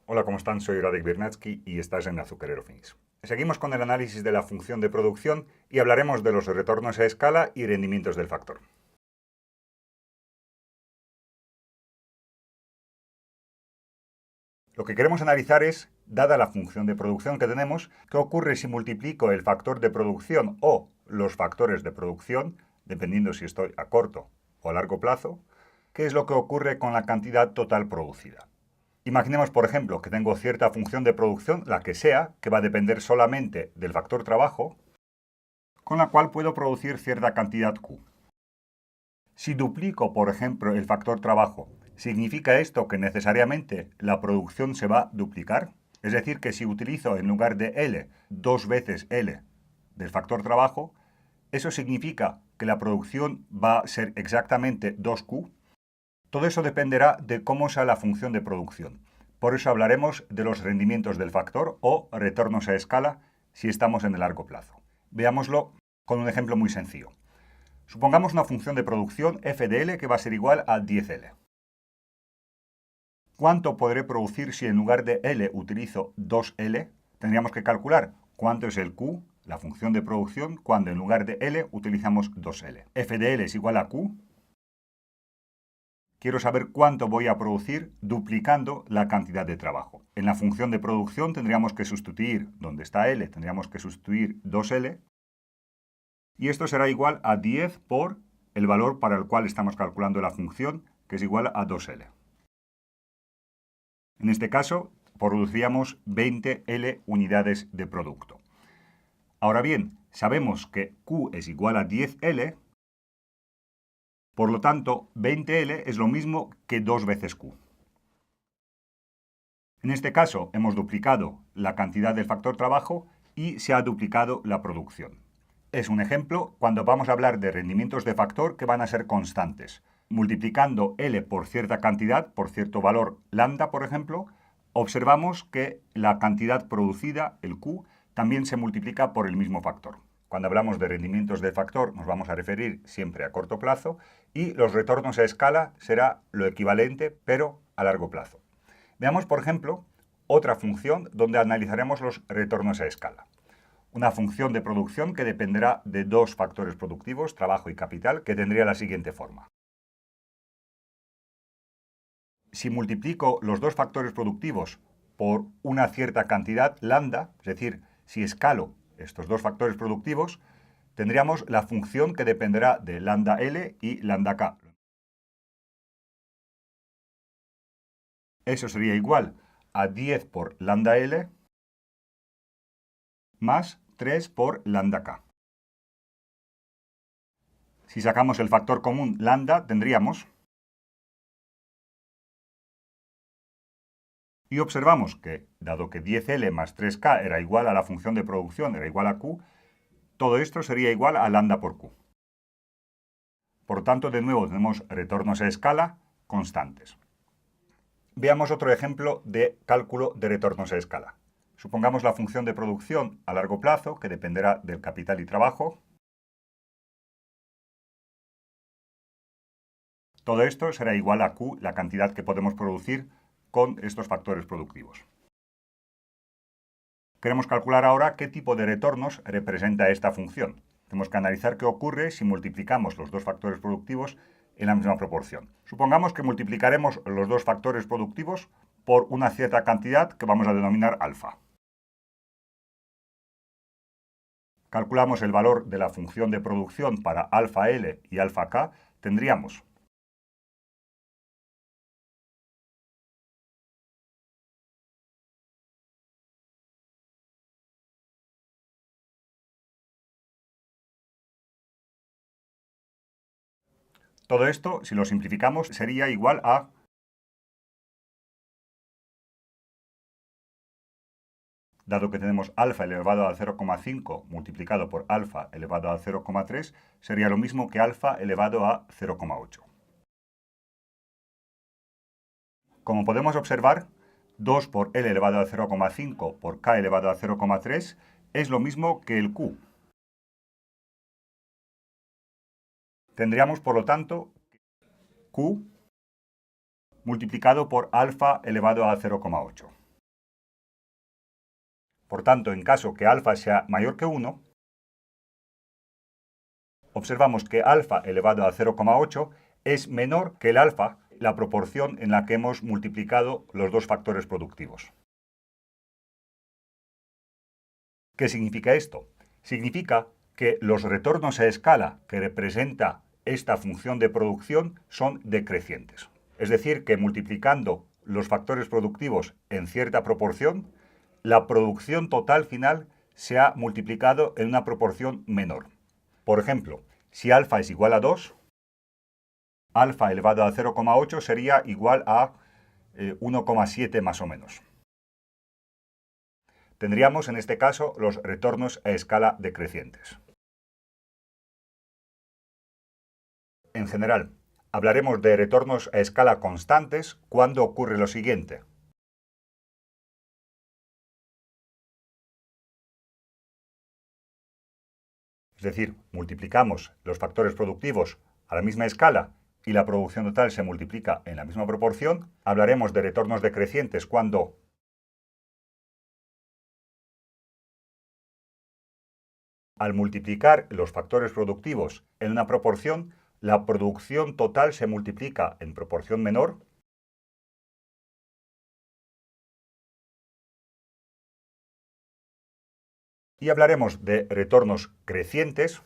Hola, ¿cómo están? Soy Radek Birnatsky y estás en Azucarero Finis. Seguimos con el análisis de la función de producción y hablaremos de los retornos a escala y rendimientos del factor. Lo que queremos analizar es, dada la función de producción que tenemos, qué ocurre si multiplico el factor de producción o los factores de producción, dependiendo si estoy a corto o a largo plazo, qué es lo que ocurre con la cantidad total producida. Imaginemos, por ejemplo, que tengo cierta función de producción, la que sea, que va a depender solamente del factor trabajo, con la cual puedo producir cierta cantidad Q. Si duplico, por ejemplo, el factor trabajo, ¿significa esto que necesariamente la producción se va a duplicar? Es decir, que si utilizo en lugar de L dos veces L del factor trabajo, ¿eso significa que la producción va a ser exactamente 2Q? Todo eso dependerá de cómo sea la función de producción. Por eso hablaremos de los rendimientos del factor o retornos a escala si estamos en el largo plazo. Veámoslo con un ejemplo muy sencillo. Supongamos una función de producción f de L que va a ser igual a 10L. ¿Cuánto podré producir si en lugar de L utilizo 2L? Tendríamos que calcular cuánto es el Q, la función de producción, cuando en lugar de L utilizamos 2L. f de L es igual a Q. Quiero saber cuánto voy a producir duplicando la cantidad de trabajo. En la función de producción tendríamos que sustituir, donde está L, tendríamos que sustituir 2L. Y esto será igual a 10 por el valor para el cual estamos calculando la función, que es igual a 2L. En este caso, produciríamos 20L unidades de producto. Ahora bien, sabemos que Q es igual a 10L, por lo tanto, 20L es lo mismo que 2 veces Q. En este caso, hemos duplicado la cantidad del factor trabajo y se ha duplicado la producción. Es un ejemplo cuando vamos a hablar de rendimientos de factor que van a ser constantes. Multiplicando L por cierta cantidad, por cierto valor lambda, por ejemplo, observamos que la cantidad producida, el Q, también se multiplica por el mismo factor. Cuando hablamos de rendimientos de factor nos vamos a referir siempre a corto plazo y los retornos a escala será lo equivalente pero a largo plazo. Veamos, por ejemplo, otra función donde analizaremos los retornos a escala. Una función de producción que dependerá de dos factores productivos, trabajo y capital, que tendría la siguiente forma. Si multiplico los dos factores productivos por una cierta cantidad lambda, es decir, si escalo estos dos factores productivos, tendríamos la función que dependerá de lambda L y lambda K. Eso sería igual a 10 por lambda L más 3 por lambda K. Si sacamos el factor común lambda, tendríamos... Y observamos que, dado que 10L más 3K era igual a la función de producción, era igual a Q, todo esto sería igual a lambda por Q. Por tanto, de nuevo tenemos retornos a escala constantes. Veamos otro ejemplo de cálculo de retornos a escala. Supongamos la función de producción a largo plazo, que dependerá del capital y trabajo. Todo esto será igual a Q, la cantidad que podemos producir con estos factores productivos. Queremos calcular ahora qué tipo de retornos representa esta función. Tenemos que analizar qué ocurre si multiplicamos los dos factores productivos en la misma proporción. Supongamos que multiplicaremos los dos factores productivos por una cierta cantidad que vamos a denominar alfa. Calculamos el valor de la función de producción para alfa L y alfa K, tendríamos todo esto, si lo simplificamos, sería igual a dado que tenemos alfa elevado a 0,5 multiplicado por alfa elevado a 0,3, sería lo mismo que alfa elevado a 0,8. Como podemos observar, 2 por L elevado a 0,5 por K elevado a 0,3 es lo mismo que el Q. Tendríamos, por lo tanto, Q multiplicado por alfa elevado a 0,8. Por tanto, en caso que alfa sea mayor que 1, observamos que alfa elevado a 0,8 es menor que el alfa, la proporción en la que hemos multiplicado los dos factores productivos. ¿Qué significa esto? Significa que los retornos a escala que representa esta función de producción son decrecientes. Es decir, que multiplicando los factores productivos en cierta proporción, la producción total final se ha multiplicado en una proporción menor. Por ejemplo, si alfa es igual a 2, alfa elevado a 0,8 sería igual a 1,7 más o menos. Tendríamos en este caso los retornos a escala decrecientes. En general, hablaremos de retornos a escala constantes cuando ocurre lo siguiente. Es decir, multiplicamos los factores productivos a la misma escala y la producción total se multiplica en la misma proporción. Hablaremos de retornos decrecientes cuando al multiplicar los factores productivos en una proporción, la producción total se multiplica en proporción menor. Y hablaremos de retornos crecientes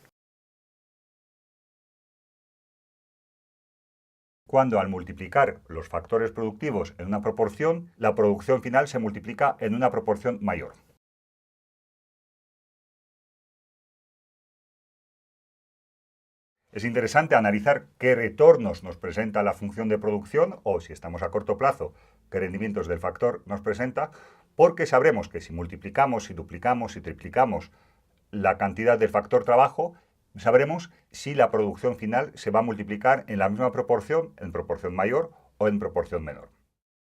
cuando al multiplicar los factores productivos en una proporción, la producción final se multiplica en una proporción mayor. Es interesante analizar qué retornos nos presenta la función de producción o, si estamos a corto plazo, qué rendimientos del factor nos presenta, porque sabremos que si multiplicamos, si duplicamos, si triplicamos la cantidad del factor trabajo, sabremos si la producción final se va a multiplicar en la misma proporción, en proporción mayor o en proporción menor.